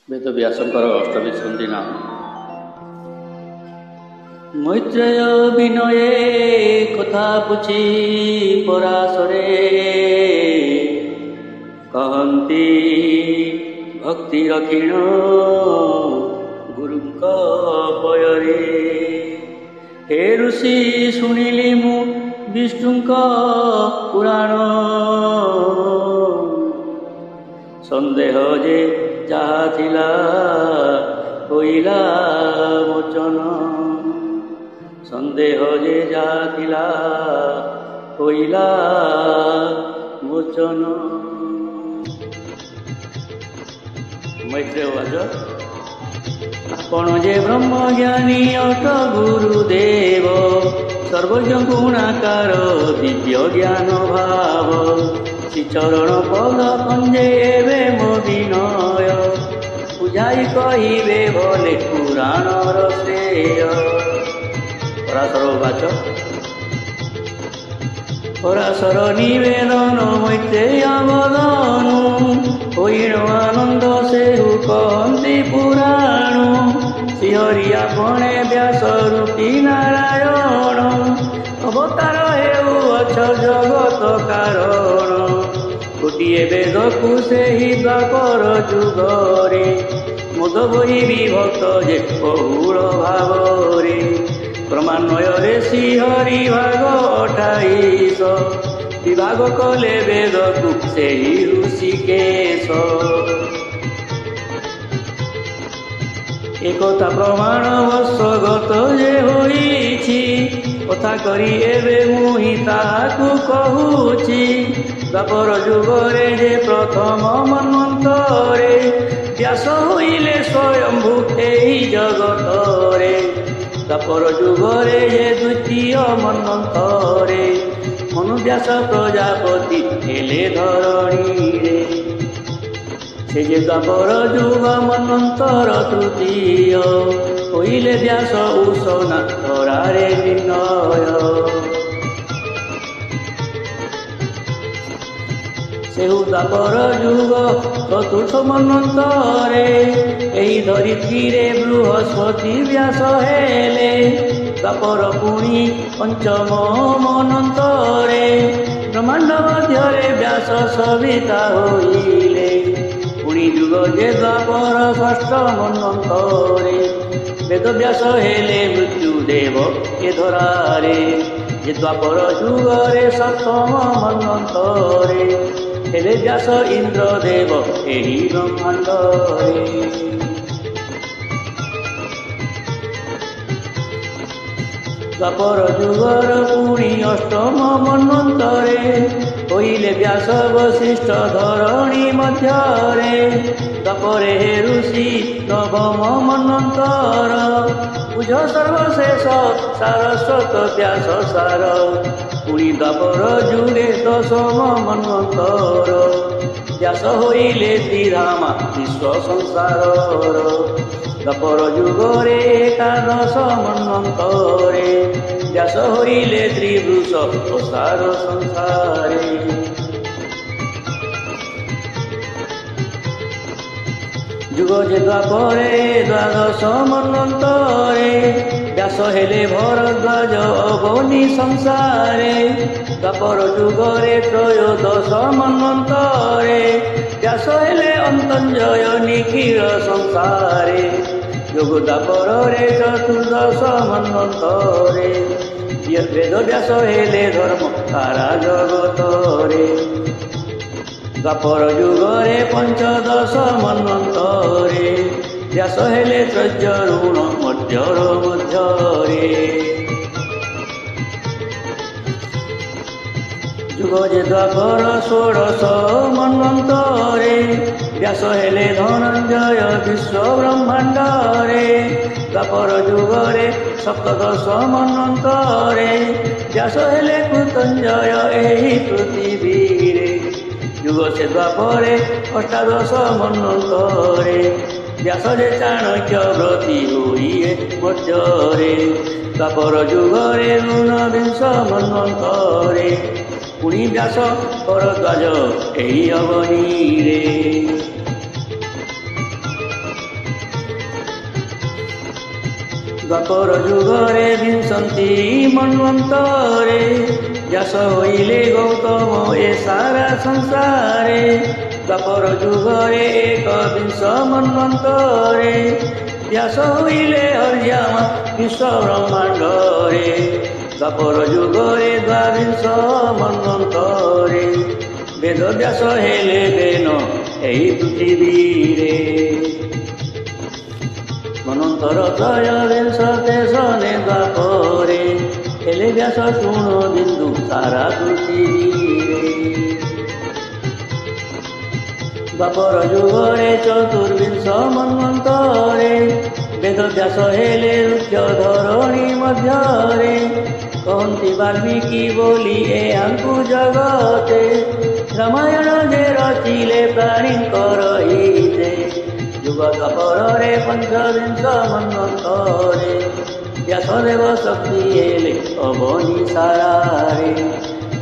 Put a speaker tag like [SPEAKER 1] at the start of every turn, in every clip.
[SPEAKER 1] ବେଦବ୍ୟାସଙ୍କର ଅଷ୍ଟମୀ ସନ୍ଧି ନାମ। ମୈତ୍ରେୟ ବିନୟେ କଥା ପୁଛି ପରାଶରେ, କହନ୍ତି ଭକ୍ତି ରକ୍ଷିଣ ଗୁରୁଙ୍କ ପୟରେ। ହେ ଋଷି ଶୁଣିଲି ମୁଁ ବିଷ୍ଣୁଙ୍କ ପୁରାଣ, ସନ୍ଦେହ ଯେ ଯାହା ଥିଲା ହୋଇଲା ମୋଚନ। ସନ୍ଦେହ ଯେ ଯାହା ଥିଲା ହୋଇଲା ମୋଚନ। ମୈତ୍ରେୟ ବାଚ, ଆପଣ ଯେ ବ୍ରହ୍ମଜ୍ଞାନୀ ଅଟ ଗୁରୁଦେବ, ସର୍ବଜ୍ଞ ଗୁଣାକାର ଦିବ୍ୟ ଜ୍ଞାନ ଭାବ। ଶ୍ରୀଚରଣ ପଦ କଞ୍ଜେ ଏବେ ମୋ ବିନୟ, ବୁଝାଇ କହିବେ ଭଲେ ପୁରାଣର ଶ୍ରେୟ। ପରାଶର ବାଚ, ପରାଶର ନିବେଦନ ମୈତ୍ରେୟ ବଦନୁ, ହୋଇଣ ଆନନ୍ଦ ସେହୁ କହନ୍ତି ପୁରାଣ। ଶ୍ରୀହରି ଆପଣେ ବ୍ୟାସ ରୂପୀ ନାରାୟଣ, ଅବତାର ହେଉଅଛ ଜଗତ କାରଣ। ଗୋଟିଏ ବେଦକୁ ସେହି ଦ୍ୱାପର ଯୁଗରେ, ମୋଦ ବହି ବିଭକ୍ତ ଯେ ବହୁଳ ଭାବରେ। କ୍ରମାନ୍ୱୟରେ ଶ୍ରୀହରି ଭାଗ 28, ବିଭାଗ କଲେ ବେଦକୁ ସେହି ଋଷିକେଶ। একথা প্রমাণ বর্ষগত যে হইছি, কথা করি এবে মুহি তাহাকু কহুছি। দ্বাপর যুগরে যে প্রথম মন্বন্তরে, ব্যাস হইলে স্বয়ম্ভু এই জগতরে। দ্বাপর যুগরে যে দ্বিতীয় মন্বন্তরে, মনুব্যাস প্রজাপতি হেলে ধরণীরে। সে যে দ্বাপর যুগ মন্বন্তর তৃতীয়, হইলে ব্যাস উষনা ধরারে নির্ণয়। সেহু দ্বাপর যুগ চতুর্থ মন্বন্তরে, এই ধরিত্রীরে বৃহস্পতি ব্যাস হেলে। দ্বাপর পুଣି পঞ্চম মন্বন্তরে, ব্রহ্মাণ্ড ମଧ୍ୟରେ ব্যাস সবিতা হইলে। পুଣି যুগ যে দ্বাপর ষষ্ঠ মন্বন্তরে, বেদব্যাস হেলে মৃত্যুদেব এ ধরারে। যে দ্বাপর যুগরে সপ্তম মন্বন্তরে, হেলে ব্যাস ইন্দ্রদেব ଏହି ବ୍ରହ୍ମାଣ୍ଡରେ। ଦ୍ୱାପର ଯୁଗର ପୁଣି ଅଷ୍ଟମ ମନ୍ବନ୍ତରେ, ହଇଲେ ବ୍ୟାସ ବଶିଷ୍ଠ ଧରଣୀ ମଧ୍ୟରେ। ଦ୍ୱାପରେ ହେ ଋଷି ନବମ ମନ୍ବନ୍ତର, ବୁଝ ସର୍ବଶେଷ ସାରସ୍ୱତ ବ୍ୟାସ ସାର। ପୁଣି ଦ୍ୱାପର ଯୁଗେ ଦଶମ ମନ୍ବନ୍ତର, ବ୍ୟାସ ହଇଲେ ଶ୍ରୀରାମା ବିଶ୍ୱ ସଂସାରର। ଦ୍ୱାପର ଯୁଗରେ ଏକାଦଶ ମନ୍ବନ୍ତରେ, ବ୍ୟାସ ହଇଲେ ତ୍ରିବୃଷ ସାର ସଂସାରେ। ଯୁଗ ଯେ ଦ୍ୱାପରେ ଦ୍ୱାଦଶ ମନ୍ବନ୍ତରେ, ବ୍ୟାସ ହେଲେ ଭରଦ୍ୱାଜ ଅବନୀ ସଂସାରେ। ଦ୍ୱାପର ଯୁଗରେ ତ୍ରୟୋଦଶ ମନ୍ବନ୍ତରେ, ବ୍ୟାସ ହେଲେ ଅନ୍ତଞ୍ଜୟ ନିଖିଳ ସଂସାରେ। ଯୋଗ ଦ୍ୱାପରରେ ଚତୁର୍ଦ୍ଦଶ ମନ୍ବନ୍ତରେ, ବେଦ ବ୍ୟାସ ହେଲେ ଧର୍ମ ସାରା ଜଗତରେ। ଦ୍ୱାପର ଯୁଗରେ ପଞ୍ଚଦଶ ମନ୍ବନ୍ତରେ, ବ୍ୟାସ ହେଲେ ତ୍ରୟରୁଣ ମଧ୍ୟର ମଧ୍ୟରେ। ଯୁଗ ଯେ ଦ୍ୱାପର ଷୋଡ଼ଶ ମନ୍ବନ୍ତରେ, ବ୍ୟାସ ହେଲେ ଧନଞ୍ଜୟ ବିଶ୍ୱ ବ୍ରହ୍ମାଣ୍ଡରେ। ଦ୍ୱାପର ଯୁଗରେ ସପ୍ତଦଶ ମନ୍ବନ୍ତରେ, ବ୍ୟାସ ହେଲେ କୃତଞ୍ଜୟ ଏହି ପୃଥିବୀରେ। ଯୁଗ ସେ ଦ୍ୱାପରେ ଅଷ୍ଟାଦଶ ମନ୍ବନ୍ତରେ, ବ୍ୟାସ ଯେ ଚାଣକ୍ୟ ବ୍ରତୀ ହୋଇଏ ମଧ୍ୟରେ। ଦ୍ୱାପର ଯୁଗରେ ଊନବିଂଶ ମନ୍ବନ୍ତରେ, ପୁଣି ବ୍ୟାସ ଭରଦ୍ୱାଜ ଏହି ଅବନୀରେ। ଦ୍ୱାପର ଯୁଗରେ ବିଂଶନ୍ତି ମନ୍ୱନ୍ତରେ ବ୍ୟାସ ହୋଇଲେ ଗୌତମ ଏ ସାରା ସଂସାରେ। ଦ୍ୱାପର ଯୁଗରେ ଏକବିଂଶ ମନ୍ୱନ୍ତରେ ବ୍ୟାସ ହୋଇଲେ ହରିୟାମା ବିଶ୍ୱ ବ୍ରହ୍ମାଣ୍ଡରେ। ଦ୍ୱାପର ଯୁଗରେ ଦ୍ୱାବିଂଶ ମନ୍ୱନ୍ତରେ ବେଦ ବ୍ୟାସ ହେଲେ ବେନ ଏହି ପୃଥିବୀରେ। ମନ୍ୱନ୍ତର ତ୍ରୟୋବିଂଶ ତେଷନେ ଦ୍ୱାପରେ ହେଲେ ବ୍ୟାସ ଶୁଣ ବିନ୍ଦୁ ସାରା ପୃଥିବୀରେ। ଦ୍ୱାପର ଯୁଗରେ ଚତୁର୍ବିଂଶ ମନ୍ୱନ୍ତରେ ବେଦ ବ୍ୟାସ ହେଲେ ରୁଦ୍ର ଧରଣୀ ମଧ୍ୟରେ। କହନ୍ତି ବାଲ୍ମୀକି ବୋଲି ଏହାଙ୍କୁ ଜଗତେ ରାମାୟଣ ଯେ ରଚିଲେ ପ୍ରାଣୀଙ୍କର ହିତେ। ଯୁଗ ଦ୍ୱାପରରେ ପଞ୍ଚବିଂଶ ମନ୍ୱନ୍ତରେ ବ୍ୟାସଦେବ ଶକ୍ତି ହେଲେ ଅବନୀ ସାରାରେ।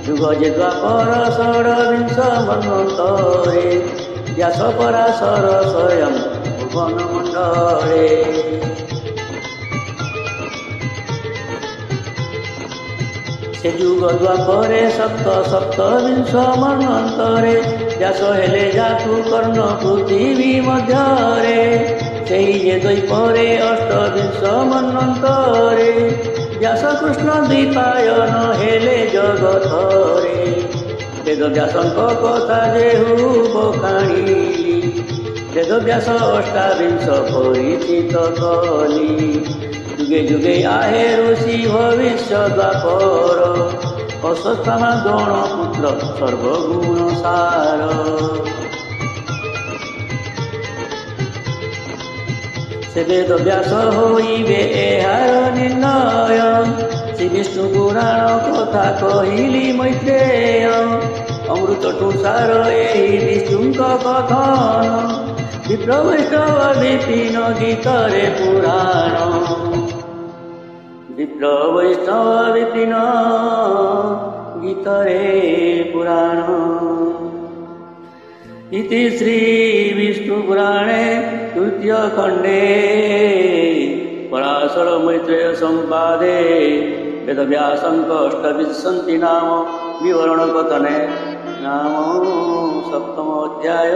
[SPEAKER 1] ଯୁଗ ଯେ ଦ୍ୱାପର ଷୋଡ଼ବିଂଶ ମନ୍ୱନ୍ତରେ ବ୍ୟାସ ପରାଶର ସ୍ୱୟଂ ଭୁବନ ମଣ୍ଡଳେ। ସେ ଯୁଗ ଦ୍ୱାପରେ ସପ୍ତବିଂଶ ମନ୍ୱନ୍ତରେ ବ୍ୟାସ ହେଲେ ଜାତୁ କର୍ଣ୍ଣ ପୃଥିବୀ ମଧ୍ୟରେ। ସେହି ଯେ ଦ୍ୱୈପରେ ଅଷ୍ଟବିଂଶ ମନ୍ୱନ୍ତରେ ବ୍ୟାସ କୃଷ୍ଣ ଦ୍ୱୈପାୟନ ହେଲେ ଜଗତରେ। ବେଦ ବ୍ୟାସଙ୍କ କଥା ଯେ ବଖାଣିଲି ବେଦ ବ୍ୟାସ ଅଷ୍ଟାବିଂଶ ପରିଚିତ କଲି। ଯୁଗେ ଯୁଗେ ଆହେ ଋଷି ଭବିଷ୍ୟ ଦ୍ୱାପର ଅଶ୍ୱତ୍ଥାମା ଗଣ ପୁତ୍ର ସର୍ବଗୁଣ ସାର। ସେ ବେଦ ବ୍ୟାସ ହୋଇବେ ଏହାର ନିର୍ଣ୍ଣୟ। ଶ୍ରୀ ବିଷ୍ଣୁ ପୁରାଣ କଥା କହିଲି ମୈତ୍ରେୟ। ଅମୃତଠୁ ସାର ଏହି ବିଷ୍ଣୁଙ୍କ କଥନ ବିପ୍ର ବୈଷ୍ଣବ ବିପିନ ଗୀତରେ ପୁରାଣ। ବିପ୍ର ବୈଷ୍ଣବ ବିପିନ ଗୀତରେ ପୁରାଣ। इति श्री विष्णु पुराणे तृतीय खंडे पराशर मैत्रेय संपादे वेदव्यासंक अष्टविंशति नाम विवरण कथने नाम सप्तम अध्याय।